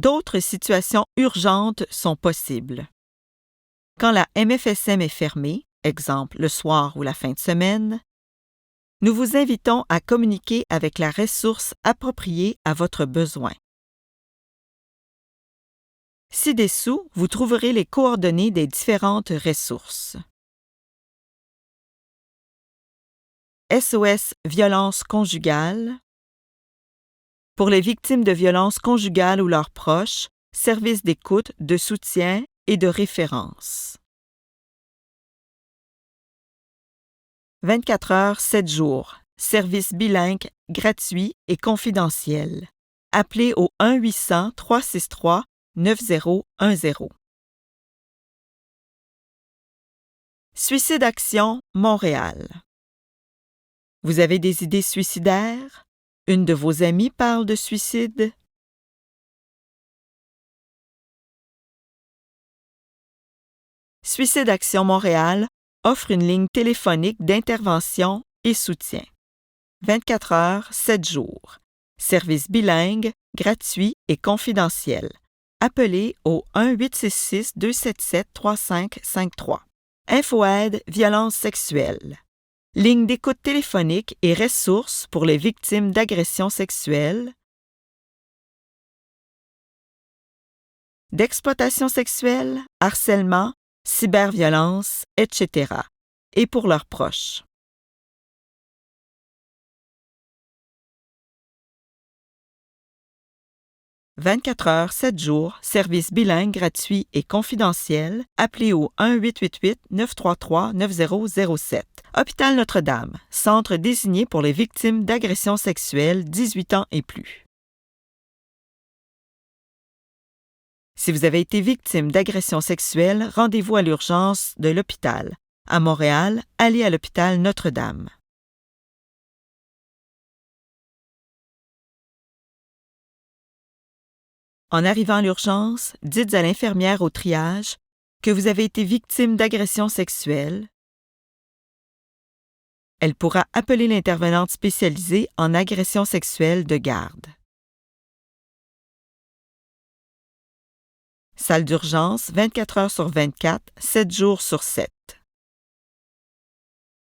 d'autres situations urgentes sont possibles. Quand la MFSM est fermée, exemple le soir ou la fin de semaine, nous vous invitons à communiquer avec la ressource appropriée à votre besoin. Ci-dessous, vous trouverez les coordonnées des différentes ressources. SOS Violence conjugale. Pour les victimes de violences conjugales ou leurs proches, service d'écoute, de soutien et de référence. 24 heures, 7 jours. Service bilingue, gratuit et confidentiel. Appelez au 1-800-363-9010. Suicide Action, Montréal. Vous avez des idées suicidaires? Une de vos amies parle de suicide? Suicide Action Montréal offre une ligne téléphonique d'intervention et soutien. 24 heures, 7 jours. Service bilingue, gratuit et confidentiel. Appelez au 1-866-277-3553. InfoAide Violence sexuelle. Ligne d'écoute téléphonique et ressources pour les victimes d'agressions sexuelles, d'exploitation sexuelle, harcèlement, cyberviolence, etc. et pour leurs proches. « 24 heures, 7 jours, service bilingue gratuit et confidentiel. Appelez au 1-888-933-9007. Hôpital Notre-Dame, centre désigné pour les victimes d'agressions sexuelles 18 ans et plus. Si vous avez été victime d'agressions sexuelles, rendez-vous à l'urgence de l'hôpital. À Montréal, allez à l'hôpital Notre-Dame. En arrivant à l'urgence, dites à l'infirmière au triage que vous avez été victime d'agressions sexuelles. Elle pourra appeler l'intervenante spécialisée en agression sexuelle de garde. Salle d'urgence 24 heures sur 24, 7 jours sur 7.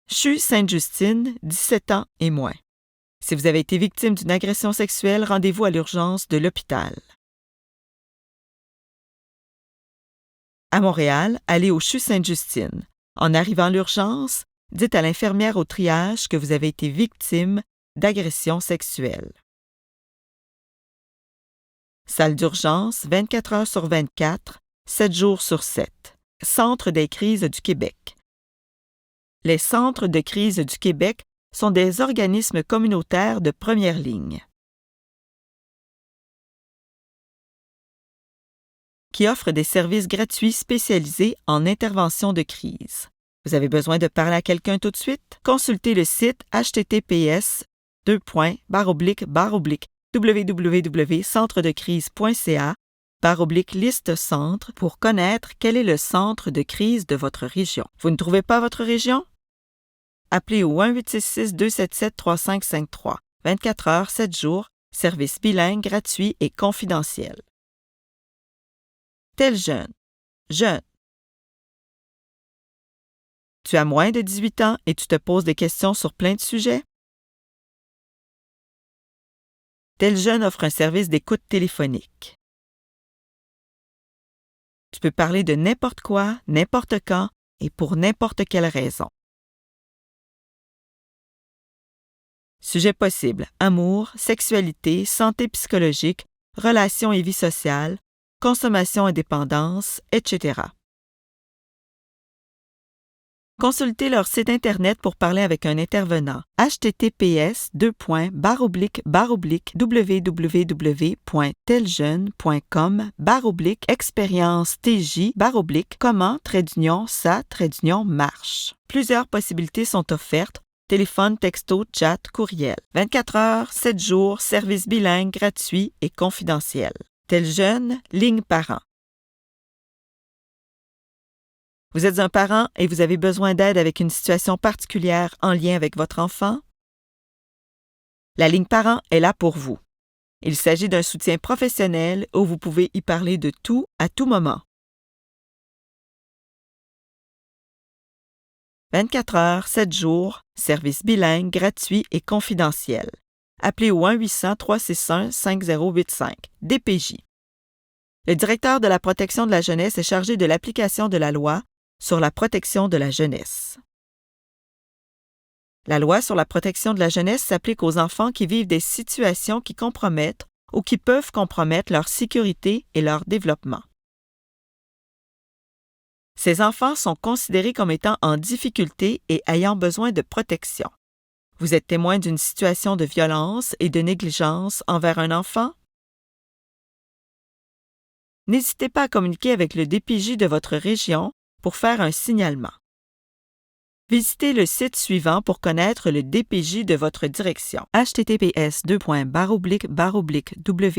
CHU Sainte-Justine, 17 ans et moins. Si vous avez été victime d'une agression sexuelle, rendez-vous à l'urgence de l'hôpital. À Montréal, allez au CHU Sainte-Justine. En arrivant à l'urgence, dites à l'infirmière au triage que vous avez été victime d'agression sexuelle. Salle d'urgence 24 heures sur 24, 7 jours sur 7. Centre des crises du Québec. Les centres de crise du Québec sont des organismes communautaires de première ligne qui offrent des services gratuits spécialisés en intervention de crise. Vous avez besoin de parler à quelqu'un tout de suite? Consultez le site https://www.centredecrise.ca/liste centre pour connaître quel est le centre de crise de votre région. Vous ne trouvez pas votre région? Appelez au 1-866-277-3553. 24 heures, 7 jours, service bilingue gratuit et confidentiel. Tel jeune. Jeune. Tu as moins de 18 ans et tu te poses des questions sur plein de sujets? Tel jeune offre un service d'écoute téléphonique. Tu peux parler de n'importe quoi, n'importe quand et pour n'importe quelle raison. Sujets possibles: amour, sexualité, santé psychologique, relations et vie sociale, consommation et dépendance, etc. Consultez leur site Internet pour parler avec un intervenant. https://www.teljeune.com/expérience-tj/comment-ça-marche. Plusieurs possibilités sont offertes: téléphone, texto, chat, courriel. 24 heures, 7 jours, service bilingue gratuit et confidentiel. Tel jeune, ligne parent. Vous êtes un parent et vous avez besoin d'aide avec une situation particulière en lien avec votre enfant? La ligne parent est là pour vous. Il s'agit d'un soutien professionnel où vous pouvez y parler de tout à tout moment. 24 heures, 7 jours, service bilingue, gratuit et confidentiel. Appelez au 1-800-361-5085, DPJ. Le directeur de la protection de la jeunesse est chargé de l'application de la loi sur la protection de la jeunesse. La loi sur la protection de la jeunesse s'applique aux enfants qui vivent des situations qui compromettent ou qui peuvent compromettre leur sécurité et leur développement. Ces enfants sont considérés comme étant en difficulté et ayant besoin de protection. Vous êtes témoin d'une situation de violence et de négligence envers un enfant? N'hésitez pas à communiquer avec le DPJ de votre région pour faire un signalement. Visitez le site suivant pour connaître le DPJ de votre direction. https://w